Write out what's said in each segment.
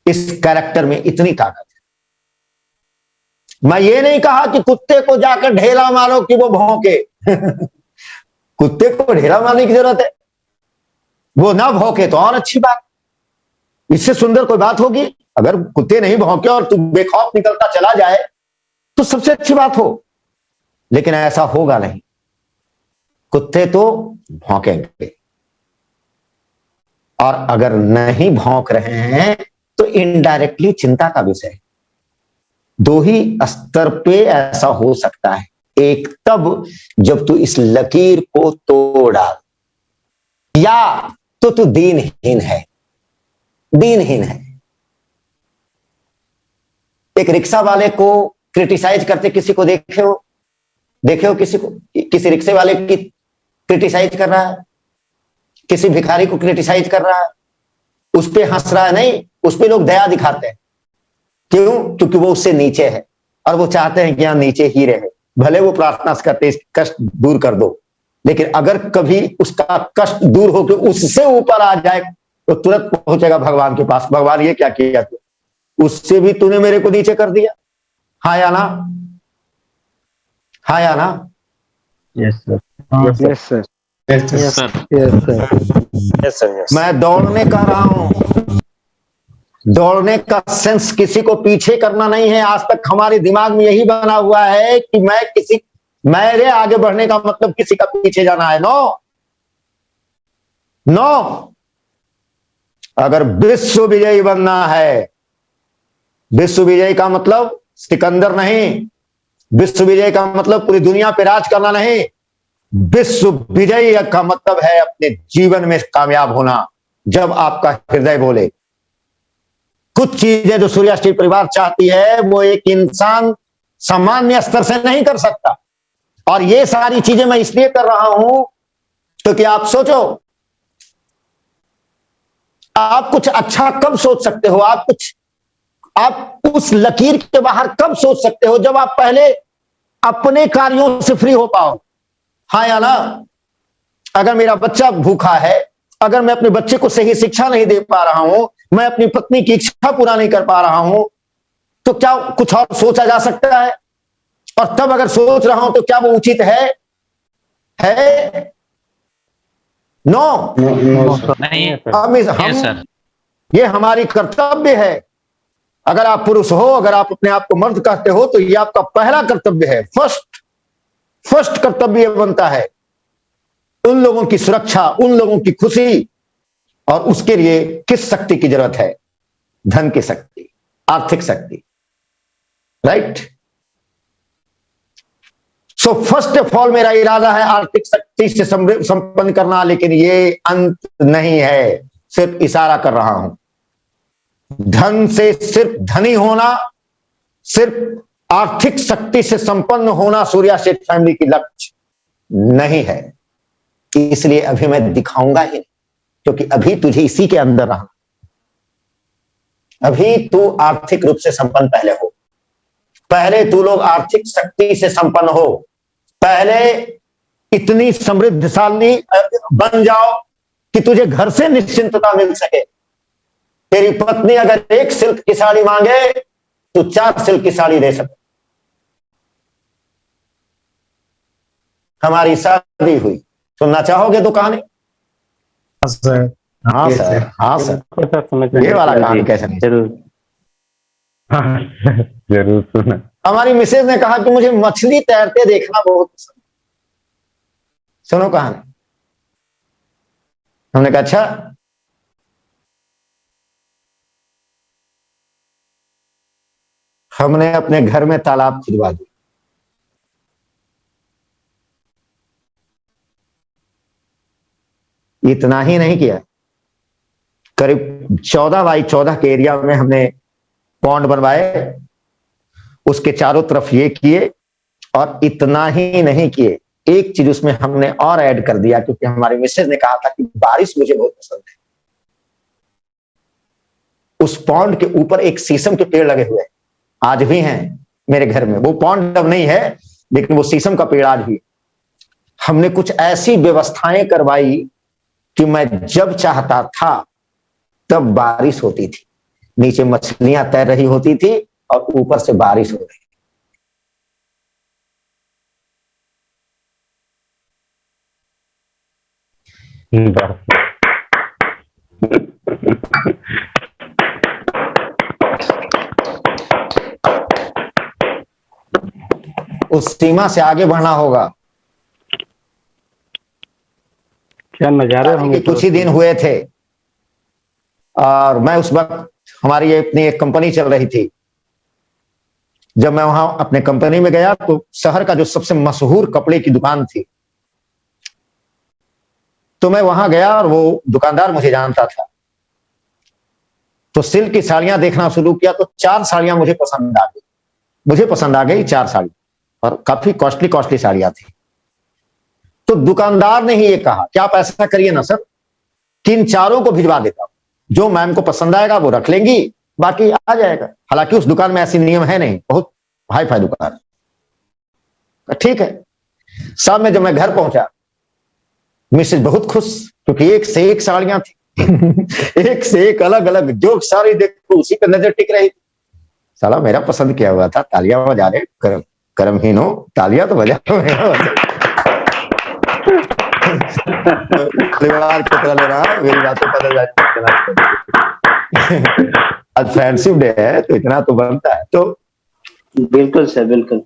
इस कैरेक्टर में इतनी ताकत है। मैं ये नहीं कहा कि कुत्ते को जाकर ढेला मारो कि वो भौंके कुत्ते को ढेला मारने की जरूरत है, वो ना भौंके तो और अच्छी बात। इससे सुंदर कोई बात होगी? अगर कुत्ते नहीं भौंके और तू बेखौफ निकलता चला जाए तो सबसे अच्छी बात हो, लेकिन ऐसा होगा नहीं। कुत्ते तो भौंकेंगे, और अगर नहीं भौंक रहे हैं तो इनडायरेक्टली चिंता का विषय है। दो ही स्तर पे ऐसा हो सकता है, एक तब जब तू इस लकीर को तोड़ डाल, या तो तू दीनहीन है, दीनहीन है। एक रिक्शा वाले को क्रिटिसाइज करते किसी को देखे हो? देखे हो किसी को? किसी रिक्शे वाले की क्रिटिसाइज कर रहा है, किसी भिखारी को क्रिटिसाइज कर रहा है, उस पे हंस रहा है? नहीं, उस पे लोग दया दिखाते हैं। क्यों? क्योंकि वो उससे नीचे है और वो चाहते हैं कि यहां नीचे ही रहे। भले वो प्रार्थना करते कष्ट दूर कर दो, लेकिन अगर कभी उसका कष्ट दूर होकर उससे ऊपर आ जाए तो तुरंत पहुंचेगा भगवान के पास। भगवान ये क्या किया तू? उससे भी तूने मेरे को नीचे कर दिया। हाँ या ना? हाँ या ना? Yes sir, yes sir, yes sir, yes sir. मैं दौड़ने कह रहा हूं, दौड़ने का सेंस किसी को पीछे करना नहीं है। आज तक हमारे दिमाग में यही बना हुआ है कि मेरे आगे बढ़ने का मतलब किसी का पीछे जाना है। नो नो, अगर विश्व विजयी बनना है, विश्व विजयी का मतलब सिकंदर नहीं, विश्व विजय का मतलब पूरी दुनिया पे राज करना नहीं। विश्व विजयी का मतलब है अपने जीवन में कामयाब होना। जब आपका हृदय बोले। कुछ चीजें जो सूर्या स्टील परिवार चाहती है वो एक इंसान सामान्य स्तर से नहीं कर सकता, और ये सारी चीजें मैं इसलिए कर रहा हूं क्योंकि आप सोचो, आप कुछ अच्छा कब सोच सकते हो? आप उस लकीर के बाहर कब सोच सकते हो? जब आप पहले अपने कार्यों से फ्री हो पाओ। हाँ या ना? अगर मेरा बच्चा भूखा है, अगर मैं अपने बच्चे को सही शिक्षा नहीं दे पा रहा हूं, मैं अपनी पत्नी की इच्छा पूरा नहीं कर पा रहा हूं, तो क्या कुछ और सोचा जा सकता है? और तब अगर सोच रहा हूं तो क्या वो उचित है? नो, नहीं, यस सर, ये हमारी कर्तव्य है। अगर आप पुरुष हो, अगर आप अपने आप को मर्द कहते हो, तो ये आपका पहला कर्तव्य है। फर्स्ट कर्तव्य बनता है उन लोगों की सुरक्षा, उन लोगों की खुशी। और उसके लिए किस शक्ति की जरूरत है? धन की शक्ति, आर्थिक शक्ति, right? So first of all मेरा इरादा है आर्थिक शक्ति से संपन्न करना, लेकिन ये अंत नहीं है, सिर्फ इशारा कर रहा हूं। धन से सिर्फ धनी होना, सिर्फ आर्थिक शक्ति से संपन्न होना सूर्या स्टेट फैमिली की लक्ष्य नहीं है। इसलिए अभी मैं दिखाऊंगा ही नहीं, क्योंकि अभी तुझे इसी के अंदर रहा। अभी तू आर्थिक रूप से संपन्न पहले हो, पहले तू लोग आर्थिक शक्ति से संपन्न हो, पहले इतनी समृद्धशाली बन जाओ कि तुझे घर से निश्चिंतता मिल सके। तेरी पत्नी अगर एक सिल्क की साड़ी मांगे तो 4 सिल्क की साड़ी दे सके। हमारी शादी हुई, सुनना चाहोगे तो कहानी? सर, हाँ सर, हाँ सर, ये वाला कहानी कैसे नहीं? जरूर, हाँ जरूर सुना। हमारी मिसेज ने कहा कि मुझे मछली तैरते देखना बहुत पसंद। सुनो कहानी। हमने कहा अच्छा। हमने अपने घर में तालाब खुदवा दिया। इतना ही नहीं किया, करीब 14 बाई 14 के एरिया में हमने पॉन्ड बनवाए, उसके चारों तरफ ये किए। और इतना ही नहीं किए, एक चीज उसमें हमने और ऐड कर दिया, क्योंकि हमारी मिसेज ने कहा था कि बारिश मुझे बहुत पसंद है। उस पॉन्ड के ऊपर एक शीशम के पेड़ लगे हुए हैं, आज भी हैं मेरे घर में। वो पॉन्ड अब नहीं है, लेकिन वो शीशम का पेड़ आज भी। हमने कुछ ऐसी व्यवस्थाएं करवाई कि मैं जब चाहता था तब बारिश होती थी। नीचे मछलियां तैर रही होती थी और ऊपर से बारिश हो रही। उस सीमा से आगे बढ़ना होगा। क्या नजारे होंगे। कुछ ही दिन हुए थे और मैं उस वक्त हमारी अपनी एक कंपनी चल रही थी। जब मैं वहां अपने कंपनी में गया तो शहर का जो सबसे मशहूर कपड़े की दुकान थी, तो मैं वहां गया और वो दुकानदार मुझे जानता था। तो सिल्क की साड़ियां देखना शुरू किया तो 4 साड़ियां मुझे पसंद आ गई। मुझे पसंद आ गई 4 साड़ी और काफी कॉस्टली कॉस्टली साड़ियां थी। तो दुकानदार ने ही ये कहा कि आप ऐसा करिए ना सर कि इन चारों को भिजवा देता हूं, जो मैम को पसंद आएगा वो रख लेंगी, बाकी आ जाएगा। हालांकि उस दुकान में ऐसी नियम है नहीं, बहुत हाई फाई दुकान। ठीक है। शाम में जब मैं घर पहुंचा, मिसेज बहुत खुश, क्योंकि एक से एक साड़ियां थी एक से एक अलग अलग, जो साड़ी देखो उसी पे नजर टिक रही थी। साला मेरा पसंद किया हुआ था। तालियां बजा रहे, कर्महीन हो, तालियां तो बजा परिवार की तरह ले रहा है, मेरी बातों बदल जाए। आज फ्रेंडशिप डे है तो इतना तो बनता है। तो बिल्कुल सर, बिल्कुल।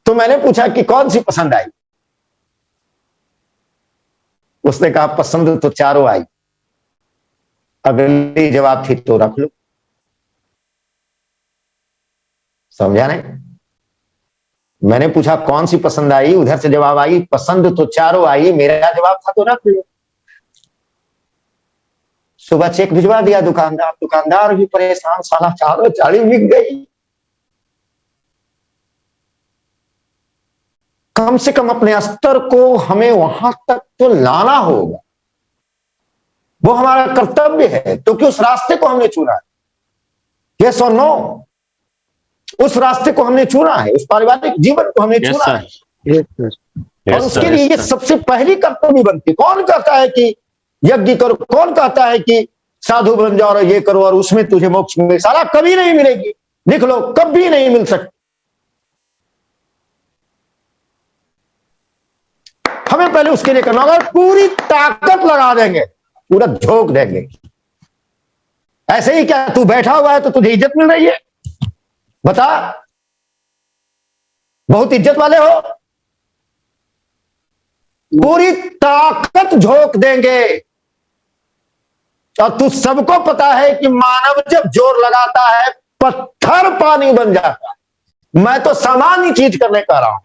तो मैंने पूछा कि कौन सी पसंद आई। उसने कहा पसंद तो चारों आई, अगली जवाब थी तो रख लो। समझा नहीं? मैंने पूछा कौन सी पसंद आई, उधर से जवाब आई पसंद तो चारों आई, मेरा जवाब था तो रख लो। सुबह चेक भिजवा दिया दुकानदार। दुकानदार भी परेशान, साला चारों साड़ी बिक गई। कम से कम अपने स्तर को हमें वहां तक तो लाना होगा, वो हमारा कर्तव्य है। तो कि उस रास्ते को हमने चुना है। यस और नो, उस रास्ते को हमने चुना है, उस पारिवारिक जीवन को हमने चुना है। और उसके लिए ये सबसे पहली कर्तव्य बनती। कौन कहता है कि यज्ञ करो, कौन कहता है कि साधु बन जाओ और ये करो और उसमें तुझे मोक्ष मिले? सारा कभी नहीं मिलेगी, लिख लो, कभी नहीं मिल सकती। हमें पहले उसके लिए करना होगा, पूरी ताकत लगा देंगे, पूरा झोंक देंगे। ऐसे ही क्या तू बैठा हुआ है तो तुझे इज्जत मिल रही है? बता, बहुत इज्जत वाले हो? पूरी ताकत झोंक देंगे। और तू सबको पता है कि मानव जब जोर लगाता है पत्थर पानी बन जाता है। मैं तो सामान्य चीज करने कह रहा हूं।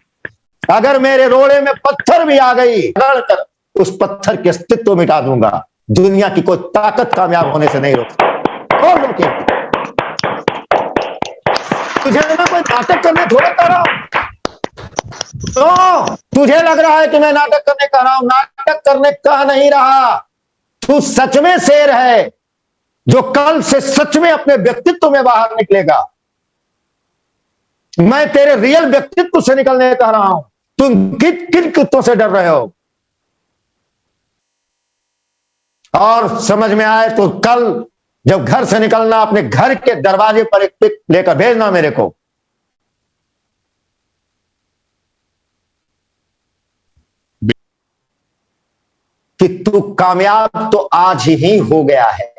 अगर मेरे रोड़े में पत्थर भी आ गई, कर उस पत्थर के अस्तित्व मिटा दूंगा। दुनिया की कोई ताकत कामयाब होने से नहीं रोकती। कौन रोकेगी? तुझे मैं कोई नाटक करने थोड़ा कर रहा हूं। तो तुझे लग रहा है कि मैं नाटक करने कह रहा हूं, नाटक करने कह नहीं रहा। तू सच में शेर है, जो कल से सच में अपने व्यक्तित्व में बाहर निकलेगा। मैं तेरे रियल व्यक्तित्व से निकलने कह रहा हूं। तुम किन कुत्तों से डर रहे हो? और समझ में आए तो कल जब घर से निकलना, अपने घर के दरवाजे पर एक पिक लेकर भेजना मेरे को। कि तू कामयाब तो आज ही हो गया है।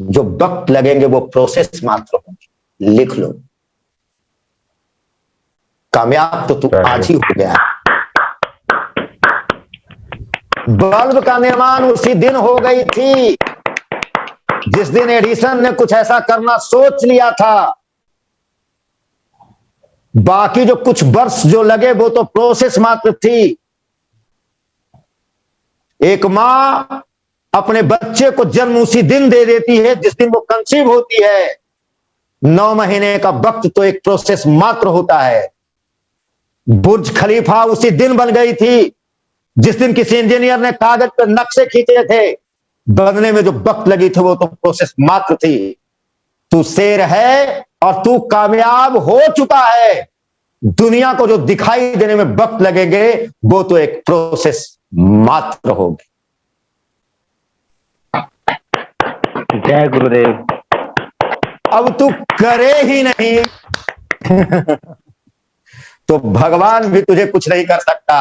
जो वक्त लगेंगे वो प्रोसेस मात्र होंगे। लिख लो, कामयाब तो तू आज ही हो गया है। बल्ब का निर्माण उसी दिन हो गई थी जिस दिन एडिसन ने कुछ ऐसा करना सोच लिया था। बाकी जो कुछ वर्ष जो लगे वो तो प्रोसेस मात्र थी। एक मां अपने बच्चे को जन्म उसी दिन दे देती है जिस दिन वो कंसीव होती है। 9 महीने का वक्त तो एक प्रोसेस मात्र होता है। बुर्ज खलीफा उसी दिन बन गई थी जिस दिन किसी इंजीनियर ने कागज पर नक्शे खींचे थे। बनने में जो वक्त लगी थी वो तो प्रोसेस मात्र थी। तू शेर है और तू कामयाब हो चुका है। दुनिया को जो दिखाई देने में वक्त लगेंगे वो तो एक प्रोसेस मात्र होगी। जय गुरुदेव। अब तू करे ही नहीं तो भगवान भी तुझे कुछ नहीं कर सकता।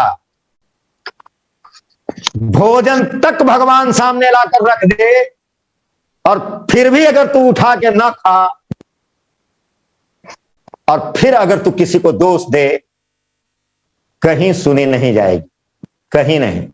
भोजन तक भगवान सामने लाकर रख दे और फिर भी अगर तू उठा के ना खा और फिर अगर तू किसी को दोष दे, कहीं सुनी नहीं जाएगी, कहीं नहीं।